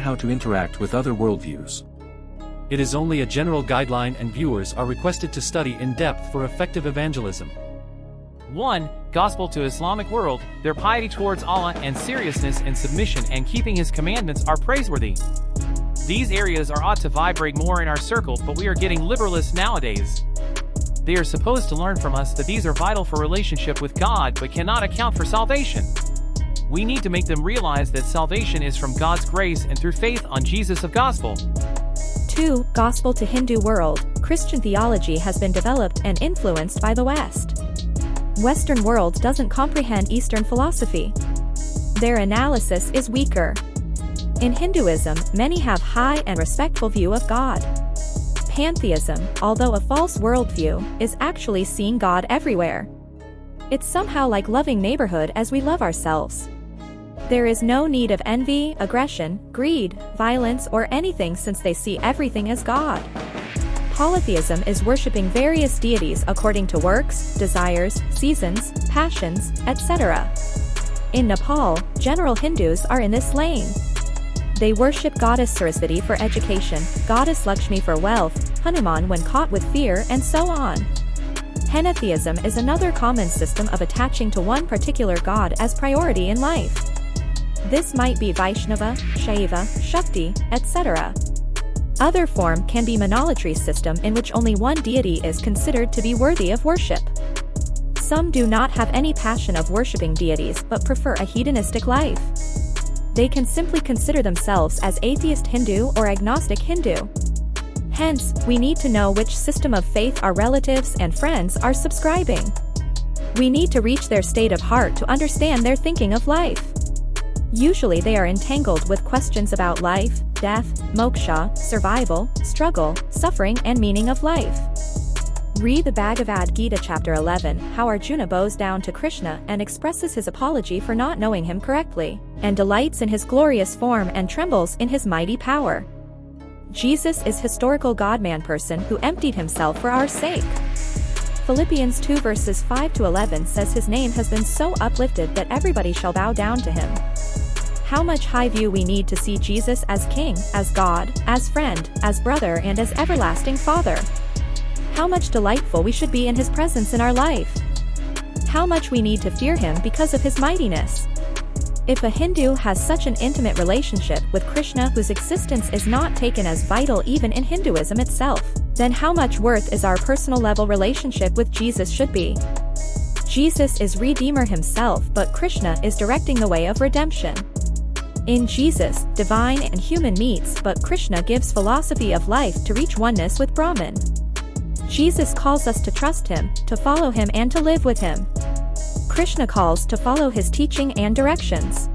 how to interact with other worldviews. It is only a general guideline and viewers are requested to study in depth for effective evangelism. 1. Gospel to Islamic world, their piety towards Allah and seriousness in submission and keeping His commandments are praiseworthy. These areas are ought to vibrate more in our circle, but we are getting liberalist nowadays. They are supposed to learn from us that these are vital for relationship with God but cannot account for salvation. We need to make them realize that salvation is from God's grace and through faith on Jesus of Gospel. 2. Gospel to Hindu world, Christian theology has been developed and influenced by the West. Western world doesn't comprehend Eastern philosophy. Their analysis is weaker. In Hinduism, many have high and respectful view of God. Pantheism, although a false worldview, is actually seeing God everywhere. It's somehow like loving neighborhood as we love ourselves. There is no need of envy, aggression, greed, violence, or anything since they see everything as God. Polytheism is worshipping various deities according to works, desires, seasons, passions, etc. In Nepal, general Hindus are in this lane. They worship goddess Saraswati for education, goddess Lakshmi for wealth, Hanuman when caught with fear, and so on. Henotheism is another common system of attaching to one particular god as priority in life. This might be Vaishnava, Shaiva, Shakti, etc. Other form can be monolatry system in which only one deity is considered to be worthy of worship. Some do not have any passion of worshipping deities but prefer a hedonistic life. They can simply consider themselves as atheist Hindu or agnostic Hindu. Hence, we need to know which system of faith our relatives and friends are subscribing. We need to reach their state of heart to understand their thinking of life. Usually they are entangled with questions about life, death, moksha, survival, struggle, suffering and meaning of life. Read the Bhagavad Gita chapter 11, how Arjuna bows down to Krishna and expresses his apology for not knowing him correctly, and delights in his glorious form and trembles in his mighty power. Jesus is historical God-man person who emptied himself for our sake. Philippians 2 verses 5 to 11 says his name has been so uplifted that everybody shall bow down to him. How much high view we need to see Jesus as King, as God, as friend, as brother and as everlasting Father. How much delightful we should be in his presence in our life. How much we need to fear him because of his mightiness. If a Hindu has such an intimate relationship with Krishna whose existence is not taken as vital even in Hinduism itself, then how much worth is our personal level relationship with Jesus should be. Jesus is Redeemer himself, but Krishna is directing the way of redemption. In Jesus, divine and human meets, but Krishna gives philosophy of life to reach oneness with Brahman. Jesus calls us to trust him, to follow him and to live with him. Krishna calls to follow his teaching and directions.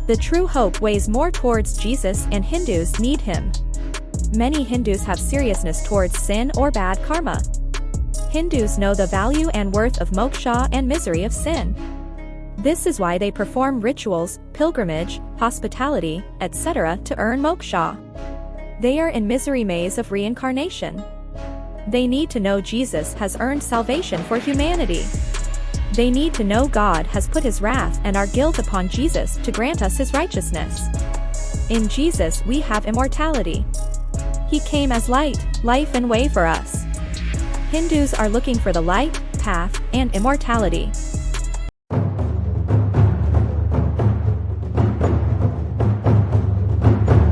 The true hope weighs more towards Jesus and Hindus need him. Many Hindus have seriousness towards sin or bad karma. Hindus know the value and worth of moksha and misery of sin. This is why they perform rituals, pilgrimage, hospitality, etc. to earn moksha. They are in misery maze of reincarnation. They need to know Jesus has earned salvation for humanity. They need to know God has put his wrath and our guilt upon Jesus to grant us his righteousness. In Jesus we have immortality. He came as light, life and way for us. Hindus are looking for the light, path, and immortality.